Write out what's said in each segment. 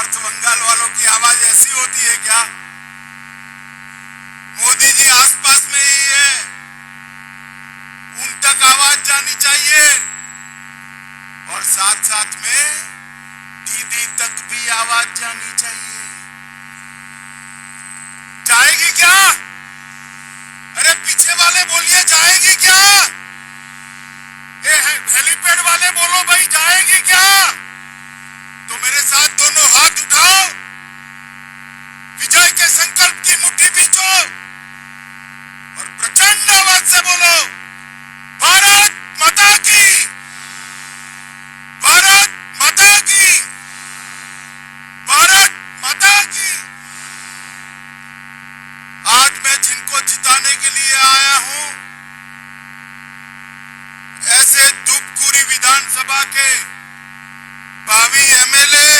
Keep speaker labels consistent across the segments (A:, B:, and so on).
A: North Bengal वालों की आवाज ऐसी होती है क्या? मोदी जी आसपास में ही है, उन तक आवाज जानी चाहिए और साथ साथ में दीदी तक भी आवाज जानी चाहिए। जाएगी क्या? अरे पीछे वाले बोलिए, जाएगी क्या? हेलीपैड वाले बोलो भाई, जाएगी क्या? तो मेरे साथ दोनों हाथ उठाओ, विजय के संकल्प की मुट्ठी बींचो और प्रचंड आवाज से बोलो, भारत माता की, भारत माता की, भारत माता की। आज मैं जिनको जिताने के लिए आया हूं, ऐसे धूपगुड़ी विधानसभा के भावी एमएलए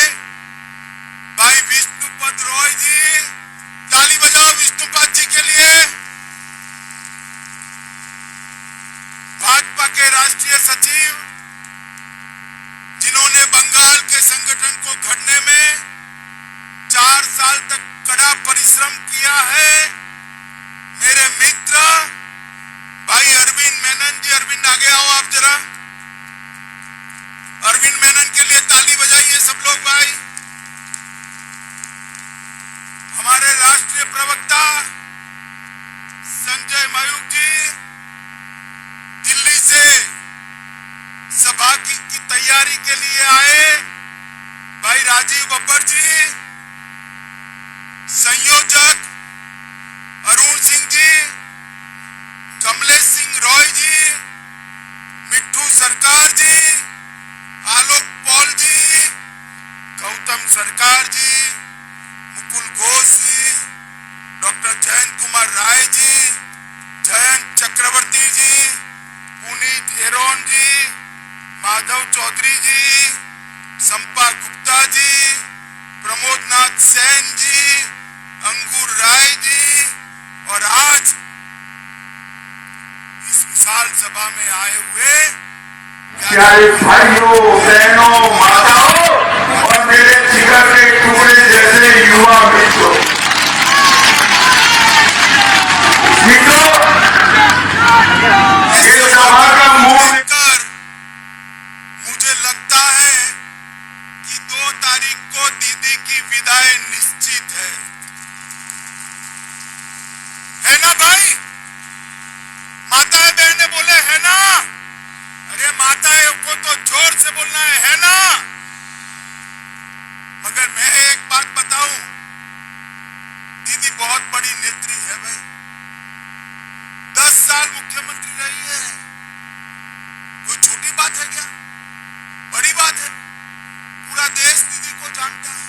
A: भाई विष्णुपद रॉय जी, ताली बजाओ विष्णुपद जी के लिए। भाजपा के राष्ट्रीय सचिव, जिन्होंने बंगाल के संगठन को गढ़ने में 4 साल तक कड़ा परिश्रम किया है, मेरे मित्र भाई अरविंद मेनन जी। अरविंद आगे आओ आप जरा। अरविंद मेनन के लिए ताली बजाइए सब लोग भाई। हमारे राष्ट्रीय प्रवक्ता संजय मयूख जी, दिल्ली से सभा की तैयारी के लिए आए भाई राजीव बब्बर जी, संयोजक अरुण सिंह जी, कमलेश सिंह रॉय जी, मिट्ठू सरकार जी, आलोक पॉल जी, गौतम सरकार जी, मुकुल घोष जी, डॉक्टर जयंत कुमार राय जी, जयंत चक्रवर्ती जी, पुनीत एरोन जी, माधव चौधरी जी, संपा गुप्ता जी, प्रमोद नाथ सेन जी, अंकुर राय जी और आज इस विशाल सभा में आए हुए
B: प्यारे भाइयों, बहनों, माताओं और मेरे जिगर के टुकड़े जैसे युवा मित्रों, ये सभा का मूल
A: मुझे लगता है कि 2 तारीख को दीदी की विदाई निश्चित है ना भाई? माताएं बहनें बोले है ना? अरे माताएं को तो जोर से बोलना है ना? मगर मैं एक बात बताऊं, दीदी बहुत बड़ी नेत्री है भाई, 10 साल मुख्यमंत्री रही है। कोई छोटी बात है क्या? बड़ी बात है। पूरा देश दीदी को जानता है।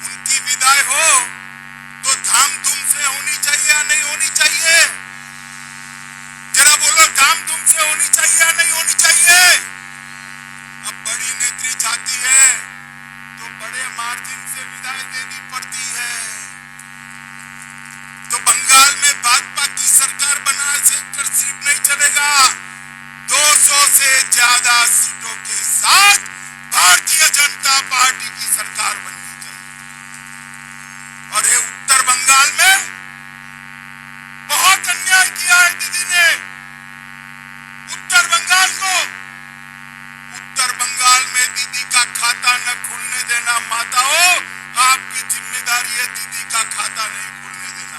A: उनकी विदाई हो तो धामधूम से होनी चाहिए या नहीं होनी चाहिए? जरा बोलो, धामधूम से होनी चाहिए या नहीं होनी चाहिए? अब बड़ी नेत्री जाती है तो बड़े मार्जिन से विदाई देनी पड़ती है। तो बंगाल में भाजपा की सरकार बनाने से सिर्फ नहीं चलेगा, 200 से ज्यादा सीटों के साथ भारतीय जनता पार्टी की सरकार बननी चाहिए। और ये उत्तर बंगाल में बहुत अन्याय किया है दीदी ने उत्तर बंगाल को। उत्तर बंगाल में दीदी का खाता न खुलने देना। माताओं, आपकी जिम्मेदारी है दीदी का खाता नहीं खुलने देना।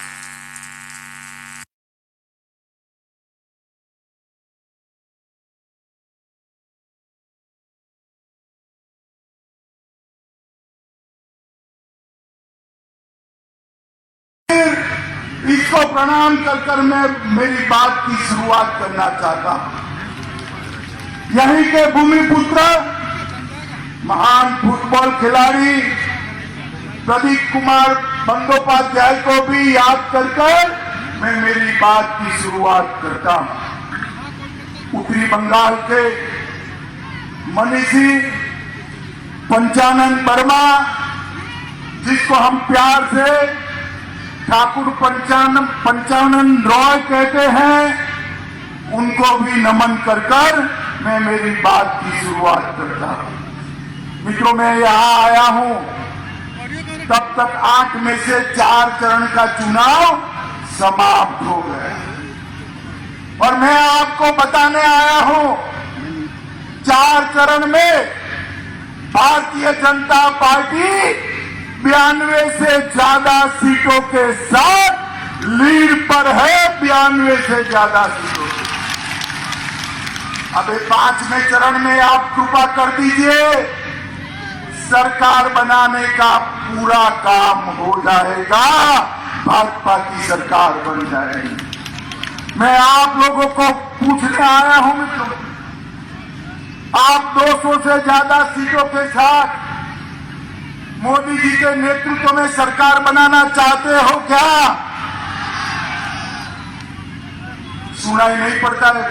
B: इसको प्रणाम कर मैं मेरी बात की शुरुआत करना चाहता हूं। यहीं के भूमिपुत्र, महान फुटबॉल खिलाड़ी प्रदीप कुमार बंदोपाध्याय को भी याद कर मैं मेरी बात की शुरुआत करता हूं। उत्तरी बंगाल के मनीषी पंचानन वर्मा, जिसको हम प्यार से ठाकुर पंचानन रॉय कहते हैं, उनको भी नमन कर मैं मेरी बात की शुरुआत करता हूं। मित्रों, मैं यहां आया हूं तब तक 8 में से 4 चरण का चुनाव समाप्त हो गया और मैं आपको बताने आया हूं 4 चरण में भारतीय जनता पार्टी 92 से ज्यादा सीटों के साथ लीड पर है। 92 से ज्यादा सीटों। अबे 5वें चरण में आप कृपा कर दीजिए, सरकार बनाने का पूरा काम हो जाएगा, भाजपा की सरकार बन जाएगी। मैं आप लोगों को पूछने आया हूं मित्रों, आप 200 से ज्यादा सीटों के साथ मोदी जी के नेतृत्व में सरकार बनाना चाहते हो क्या? सुनाई नहीं पड़ता है।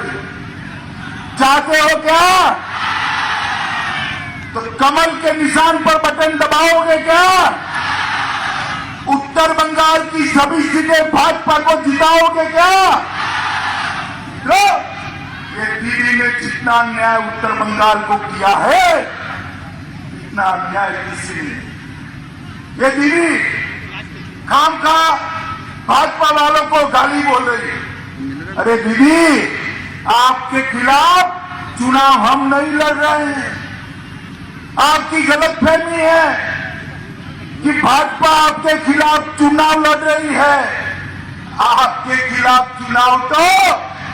B: चाहते हो क्या? तो कमल के निशान पर बटन दबाओगे क्या? उत्तर बंगाल की सभी सीटें भाजपा को जिताओगे क्या? तो ये दिल्ली में जितना अन्याय उत्तर बंगाल को किया है, इतना अन्याय किसी ने। ये दीदी खामखा भाजपा वालों को गाली बोल रही है। अरे दीदी, आपके खिलाफ चुनाव हम नहीं लड़ रहे हैं। आपकी गलतफहमी है कि भाजपा आपके खिलाफ चुनाव लड़ रही है। आपके खिलाफ चुनाव तो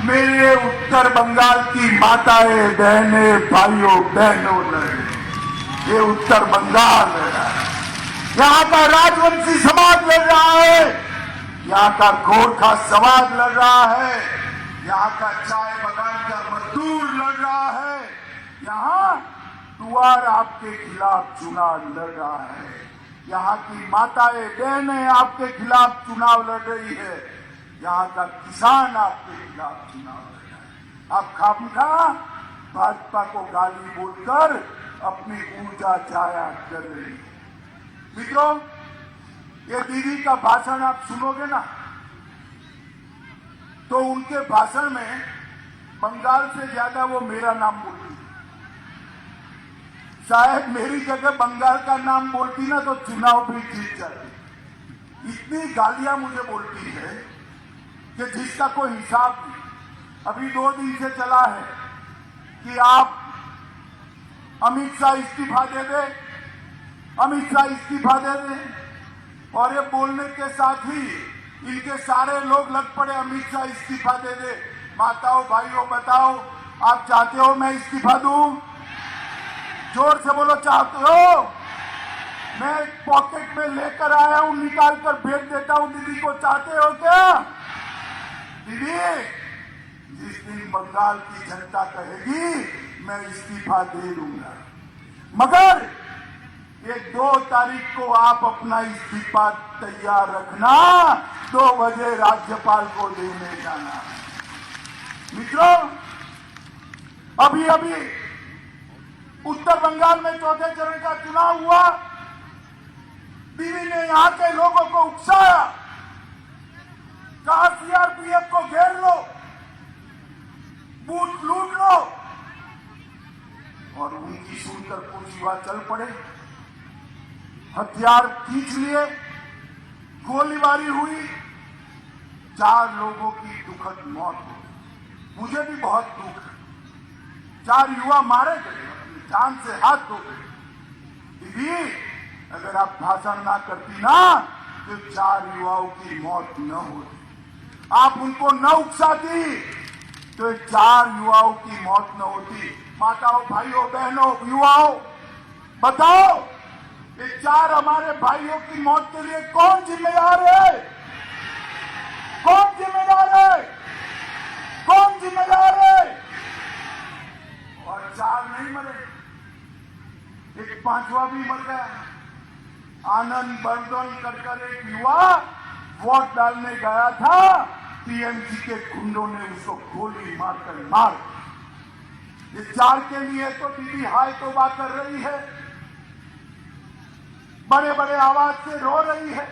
B: मेरे उत्तर बंगाल की माताएं, बहनें, भाइयों बहनों लड़ रहे हैं। ये उत्तर बंगाल लड़ रहा है। यहाँ का राजवंशी समाज लड़ रहा है, यहाँ का गोरखा समाज लड़ रहा है, यहाँ का चाय बगान का मजदूर लड़ रहा है, यहाँ दुआर आपके खिलाफ चुनाव लड़ रहा है, यहाँ की माताएं बहनें आपके खिलाफ चुनाव लड़ रही है, यहाँ का किसान आपके खिलाफ चुनाव लड़ रहा है। आप खामखा भाजपा को गाली बोलकर अपनी ऊर्जा जाया कर रही है। मित्रों, ये दीदी का भाषण आप सुनोगे ना, तो उनके भाषण में बंगाल से ज्यादा वो मेरा नाम बोलती। शायद मेरी जगह बंगाल का नाम बोलती ना तो चुनाव भी जीत जाती। इतनी गालियां मुझे बोलती है कि जिसका कोई हिसाब नहीं। अभी 2 दिन से चला है कि आप अमित शाह इस्तीफा दे दे, अमित शाह इस्तीफा दे दे, और ये बोलने के साथ ही इनके सारे लोग लग पड़े अमित शाह इस्तीफा दे दे। माताओं भाइयों बताओ, आप चाहते हो मैं इस्तीफा दूं? जोर से बोलो, चाहते हो? मैं पॉकेट में लेकर आया हूं, निकाल कर भेज देता हूं दीदी को। चाहते हो क्या? दीदी, जिस दिन बंगाल की जनता कहेगी मैं इस्तीफा दे दूंगा, मगर ये 2 तारीख को आप अपना इस्तीफा तैयार रखना, 2 बजे राज्यपाल को देने जाना। मित्रों, अभी अभी उत्तर बंगाल में 4थे चरण का चुनाव हुआ। दीदी ने यहां के लोगों को उकसाया, कहा सीआरपीएफ को घेर लो, बूथ लूट लो, और उनकी सुनकर कुछ युवा चल पड़े, हथियार खींच लिए, गोलीबारी हुई, 4 लोगों की दुखद मौत हुई। मुझे भी बहुत दुख है। 4 युवा मारे गए, अपनी जान से हाथ धो गए। दीदी, अगर आप भाषण ना करती ना तो 4 युवाओं की मौत न होती। आप उनको न उकसाती तो 4 युवाओं की मौत न होती। माताओं भाइयों बहनों युवाओं बताओ, ये 4 हमारे भाइयों की मौत के लिए कौन जिम्मेदार है? कौन जिम्मेदार है? कौन जिम्मेदार है? और 4 नहीं मरे, एक 5वां भी मर गया। आनंद बर्धन कर एक युवा वोट डालने गया था, टीएमसी के गुंडों ने उसको गोली मारकर मार। ये 4 के लिए तो दीदी हाय तौबा कर रही है, बड़े बड़े आवाज से रो रही है,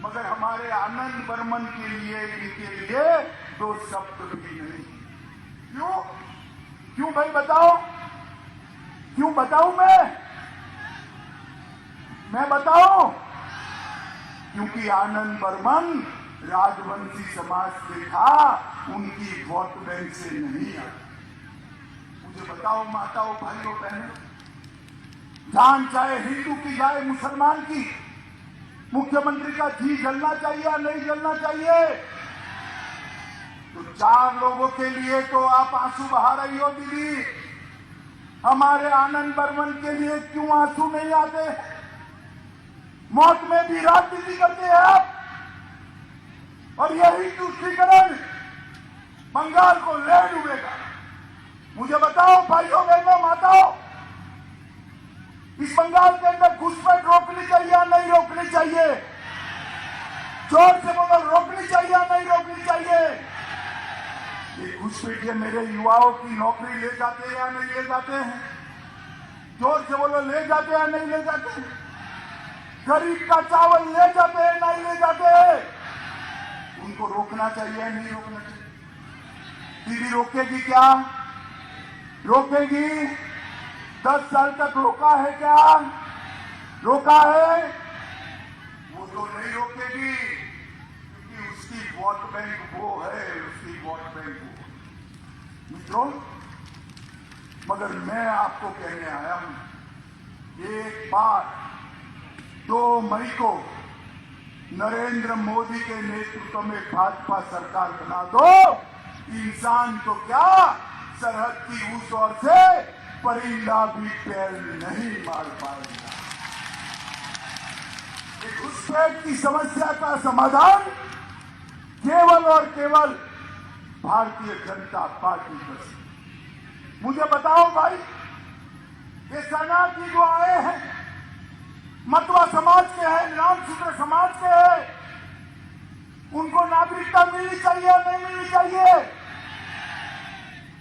B: मगर हमारे आनंद बर्मन के लिए, इनके लिए 2 शब्द भी नहीं। क्यों? क्यों भाई बताओ? क्यों बताऊं मैं? मैं बताऊं, क्योंकि आनंद बर्मन राजवंशी समाज से था, उनकी वोट बैंक से नहीं आई। मुझे बताओ माताओं, भाइयों, बहनों, जान चाहे हिंदू की जाए मुसलमान की, मुख्यमंत्री का जी जलना चाहिए या नहीं जलना चाहिए? तो 4 लोगों के लिए तो आप आंसू बहा रही हो दीदी, हमारे आनंद बर्मन के लिए क्यों आंसू नहीं आते? मौत में भी राजनीति करते हैं आप, और यही तुष्टीकरण बंगाल को ले डूबेगा। मुझे बताओ भाइयों, बहनों, माताओं, इस बंगाल के अंदर घुसपैठ रोकनी चाहिए या नहीं रोकनी चाहिए? जोर से बोलो, रोकनी चाहिए या नहीं रोकनी चाहिए? ये घुसपैठिए मेरे युवाओं की नौकरी ले जाते हैं या नहीं ले जाते हैं? जोर से बोलो, ले जाते हैं या नहीं ले जाते हैं? गरीब का चावल ले जाते हैं नहीं ले जाते हैं? उनको रोकना चाहिए या नहीं रोकना चाहिए? दीदी रोकेगी क्या? रोकेगी? 10 साल तक रोका है क्या? रोका है? वो तो नहीं रोकेगी, क्योंकि उसकी वोट बैंक वो है, उसकी वोट बैंक वो। मित्रों, मगर मैं आपको कहने आया हूं, एक बार 2 मई को नरेंद्र मोदी के नेतृत्व में भाजपा सरकार बना दो, इंसान को क्या सरहद की उस ओर से परिंदा भी पैर नहीं मार पाएगा। घुसपैठ की समस्या का समाधान केवल और केवल भारतीय जनता पार्टी कर सकती। मुझे बताओ भाई, ये शरणार्थी जो आए हैं, मतवा समाज के हैं, नामशूद्र समाज के हैं, उनको नागरिकता मिलनी चाहिए या नहीं मिलनी चाहिए?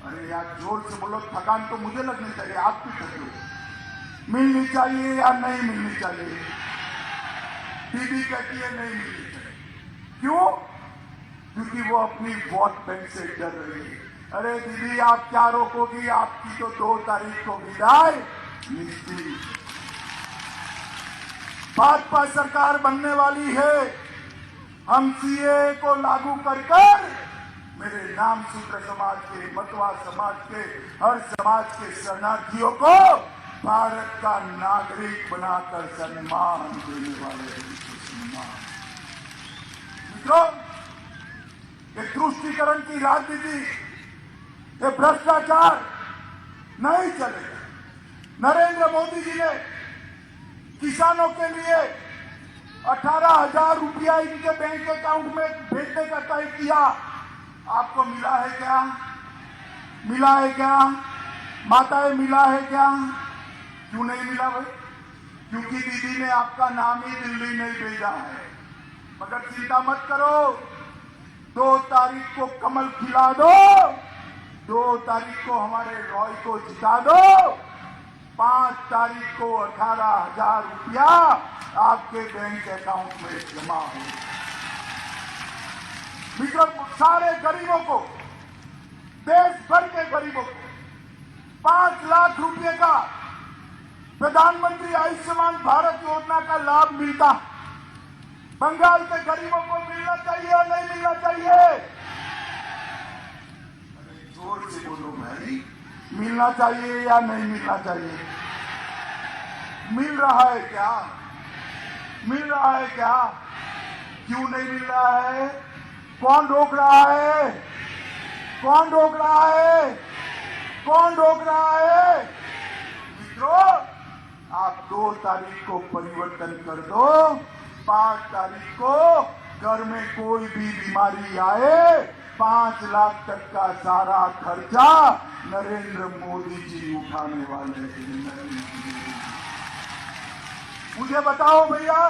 B: अरे यार, जोर से बोलो, थकान तो मुझे लगनी चाहिए, आप भी थक लो। मिलनी चाहिए या नहीं मिलनी चाहिए? दीदी कहती है नहीं मिलनी चाहिए। क्यों? क्योंकि वो अपनी वोट बैंक से डर रही है। अरे दीदी, आप क्या रोकोगी? आपकी तो 2 तारीख को विदाई निश्चित। भाजपा सरकार बनने वाली है। हम सीए को लागू कर मेरे नामशूद्र समाज के, मतवा समाज के, हर समाज के शरणार्थियों को भारत का नागरिक बनाकर सम्मान देने वाले सम्मान। मित्रों, ये तुष्टीकरण की राजनीति, ये भ्रष्टाचार नहीं चलेगा। नरेंद्र मोदी जी ने किसानों के लिए 18,000 रुपया इनके बैंक अकाउंट में भेजने का तय किया। आपको मिला है क्या? मिला है क्या? माताएं, मिला है क्या? क्यों नहीं मिला भाई? क्योंकि दीदी ने आपका नाम ही दिल्ली नहीं भेजा है। मगर चिंता मत करो, 2 तारीख को कमल खिला दो, 2 तारीख को हमारे रॉय को जिता दो, 5 तारीख को 18,000 रुपया आपके बैंक अकाउंट में जमा हो। मित्रों, सारे गरीबों को, देश भर के गरीबों को 5 लाख रुपए का प्रधानमंत्री आयुष्मान भारत योजना का लाभ मिलता। बंगाल के गरीबों को मिलना चाहिए या नहीं मिलना चाहिए? जोर से बोलो भाई, मिलना चाहिए या नहीं मिलना चाहिए? मिल रहा है क्या? मिल रहा है क्या? क्यों नहीं मिल रहा है? कौन रोक रहा है? कौन रोक रहा है? कौन रोक रहा है? मित्रों, आप 2 तारीख को परिवर्तन कर दो, 5 तारीख को घर में कोई भी बीमारी आए, 5 लाख तक का सारा खर्चा नरेंद्र मोदी जी उठाने वाले हैं। मुझे बताओ भैया,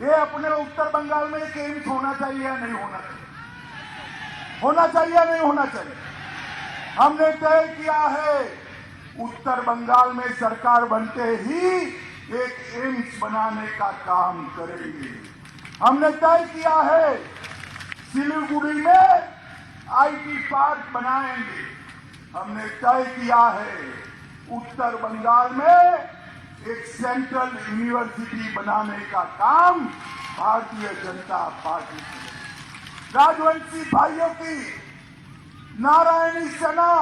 B: ये अपने उत्तर बंगाल में एक एम्स होना चाहिए या नहीं होना चाहिए? होना चाहिए या नहीं होना चाहिए? हमने तय किया है, उत्तर बंगाल में सरकार बनते ही एक एम्स बनाने का काम करेंगे। हमने तय किया है, सिलीगुड़ी में आईटी पार्क बनाएंगे। हमने तय किया है, उत्तर बंगाल में एक सेंट्रल यूनिवर्सिटी बनाने का काम भारतीय जनता पार्टी करेगी। राजवंशी भाइयों की नारायणी सेना,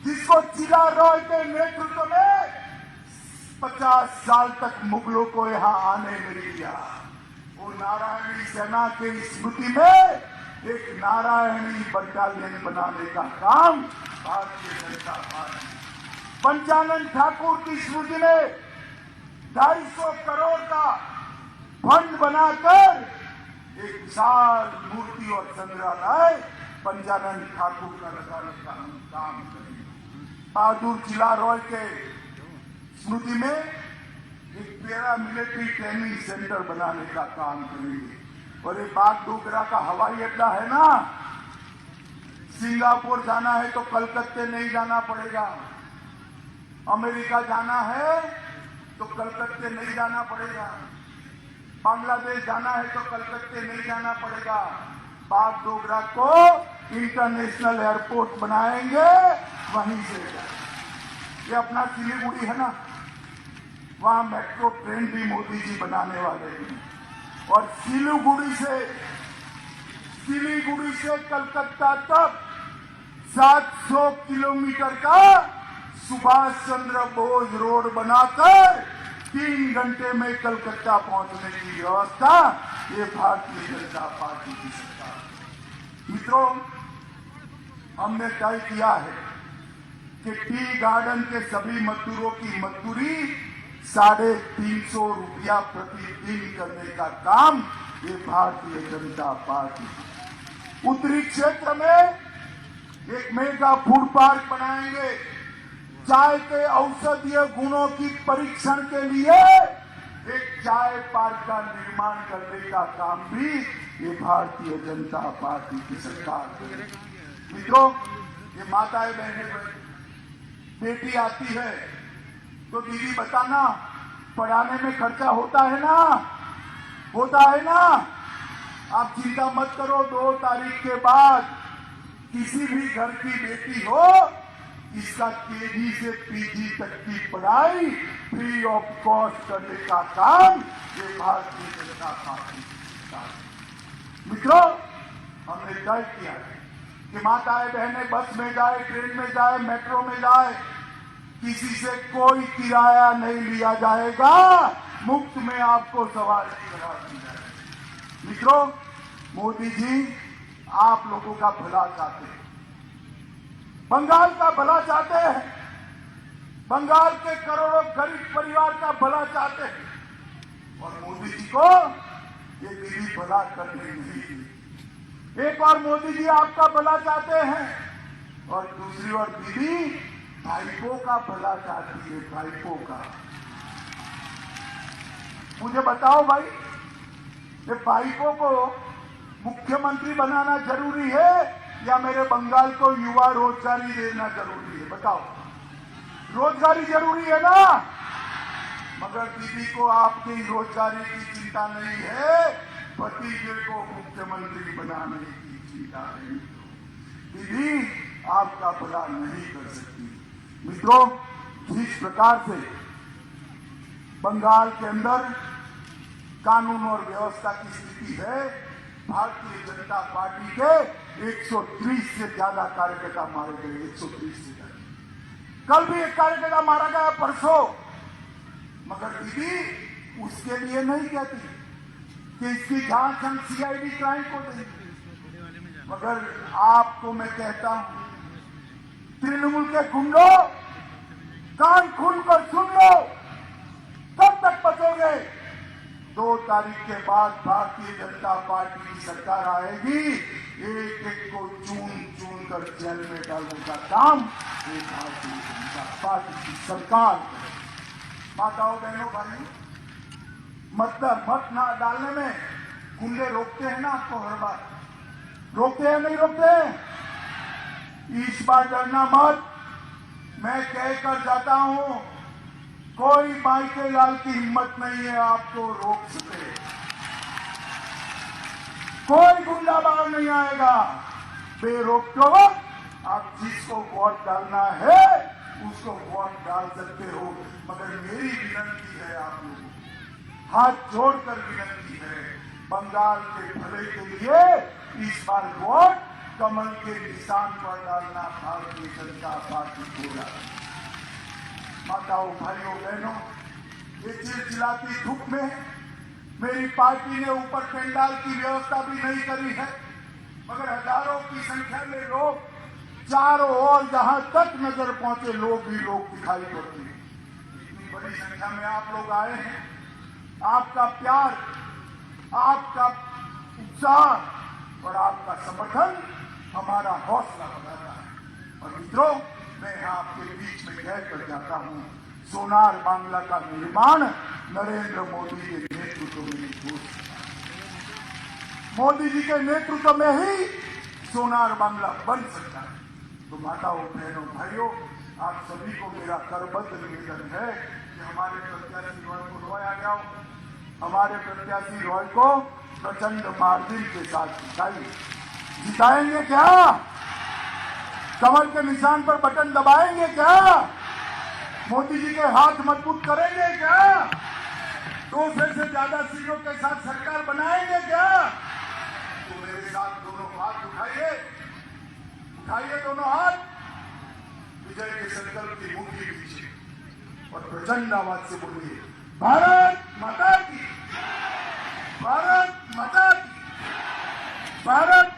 B: जिसको चिला रॉय के नेतृत्व में 50 साल तक मुगलों को यहां आने नहीं दिया, वो नारायणी सेना के स्मृति में एक नारायणी बटालियन बनाने का काम भारतीय जनता पार्टी, पंचानन ठाकुर की स्मृति में 250 करोड़ का फंड बनाकर एक विशाल मूर्ति और संग्रहालय पंचानन ठाकुर का लगाने का हम काम करेंगे। बहादुर चिला रॉय के स्मृति में एक पैरा मिलिट्री ट्रेनिंग सेंटर बनाने का काम करेंगे। और ये बागडोगरा का हवाई अड्डा है ना, सिंगापुर जाना है तो कलकत्ते नहीं जाना पड़ेगा, अमेरिका जाना है तो कलकत्ते नहीं जाना पड़ेगा, बांग्लादेश जाना है तो कलकत्ते नहीं जाना पड़ेगा। बागडोगरा को इंटरनेशनल एयरपोर्ट बनाएंगे, वहीं से ये अपना सिलीगुड़ी है ना, वहां मेट्रो ट्रेन भी मोदी जी बनाने वाले हैं। और सिलीगुड़ी से कलकत्ता तक 700 किलोमीटर का सुभाष चंद्र बोस रोड बनाकर 3 घंटे में कलकत्ता पहुंचने की व्यवस्था ये भारतीय जनता पार्टी की सरकार है। मित्रों, हमने तय किया है कि टी गार्डन के सभी मजदूरों की मजदूरी 350 रुपया प्रतिदिन करने का काम ये भारतीय जनता पार्टी। उत्तरी क्षेत्र में एक मेगा फूड पार्क बनाएंगे, चाय के औषधीय गुणों की परीक्षण के लिए एक चाय पार्क का निर्माण करने का काम भी ये भारतीय जनता पार्टी की सरकार करेगी। मित्रों, ये माताएं बहनें, बेटी आती है तो दीदी बताना, पढ़ाने में खर्चा होता है ना, होता है ना। आप चिंता मत करो, 2 तारीख के बाद किसी भी घर की बेटी हो, इसका केजी से पीजी तक की पढ़ाई फ्री ऑफ कॉस्ट करने का काम ये भारतीय जनता पार्टी का। मित्रों, हमने तय किया है कि माताएं बहनें बस में जाए, ट्रेन में जाए, मेट्रो में जाए, किसी से कोई किराया नहीं लिया जाएगा, मुफ्त में आपको सवारी करा दी जाएगी। मित्रों, मोदी जी आप लोगों का भला चाहते हैं, बंगाल का भला चाहते हैं, बंगाल के करोड़ों गरीब परिवार का भला चाहते हैं। और मोदी जी को ये दीदी भला करने नहीं दी। एक और मोदी जी आपका भला चाहते हैं और दूसरी ओर दीदी भाईपों का भला चाहती है, भाईपों का। मुझे बताओ भाई, ये भाईपों को मुख्यमंत्री बनाना जरूरी है या मेरे बंगाल को युवा रोजगारी देना जरूरी है? बताओ, रोजगारी जरूरी है ना, मगर दीदी को आपकी रोजगारी की चिंता नहीं है, भतीजे को मुख्यमंत्री बनाने की चिंता है। दीदी आपका भला नहीं कर सकती। मित्रों, जिस प्रकार से बंगाल के अंदर कानून और व्यवस्था की स्थिति है, भारतीय जनता पार्टी के 130 से ज्यादा कार्यकर्ता मारे गए, 130 से ज्यादा। कल भी एक कार्यकर्ता मारा गया, परसों। मगर दीदी उसके लिए नहीं कहती कि इसकी जांच हम सीआईडी क्राइम को देंगे, मगर आपको मैं कहता हूं, तृणमूल के गुंडों, कान खोलकर सुन लो, कब तक बचोगे? 2 तारीख के बाद भारतीय जनता पार्टी की सरकार आएगी, एक एक को चून चून कर जेल में डालने का काम ये भारतीय जनता पार्टी की सरकार करेगी। माताओं बहनों भाई, मत ना डालने में गुंडे रोकते हैं ना आपको, हर बार रोकते हैं, नहीं रोकते? इस बार डरना मत, मैं कहकर जाता हूं, कोई माइके लाल की हिम्मत नहीं है आपको रोक सके, कोई गुंडा बाहर नहीं आएगा। बेरोक आप जिसको वोट डालना है उसको वोट डाल सकते हो, मगर मेरी विनती है आप लोगों को, हाथ जोड़कर विनती है, बंगाल के भले के लिए इस बार वोट कमल के निशान पर डालना भारतीय जनता पार्टी को डालना। माताओं, भाइयों, बहनों, ये चिलचिलाती धूप में मेरी पार्टी ने ऊपर पंडाल की व्यवस्था भी नहीं करी है, मगर हजारों की संख्या में लोग चारों ओर जहां तक नजर पहुंचे लोग ही लोग दिखाई पड़ते हैं। इतनी बड़ी संख्या में आप लोग आए हैं, आपका प्यार, आपका उत्साह और आपका समर्थन हमारा हौसला बढ़ाता है। और मित्रों, मैं यहाँ आपके बीच में कहकर जाता हूँ, सोनार बांग्ला का निर्माण नरेंद्र मोदी के नेतृत्व में हो सकता है। मोदी जी के नेतृत्व में ही सोनार बांग्ला बन सकता है। तो माताओं, बहनों, भाइयों, आप सभी को मेरा करबद्ध निवेदन है कि हमारे प्रत्याशी रॉय को रोया जाओ, हमारे प्रत्याशी रॉय को प्रचंड मार्जिन के साथ जिताइए। जिताएंगे क्या? कमल के निशान पर बटन दबाएंगे क्या? मोदी जी के हाथ मजबूत करेंगे क्या? 200 से ज्यादा सीटों के साथ सरकार बनाएंगे क्या? तो मेरे साथ दोनों हाथ उठाइए, उठाइए दोनों हाथ, विजय के संकल्प की मुट्ठी पीछे और प्रचंड आवाज से बोलिए, भारत माता की, भारत माता की, भारत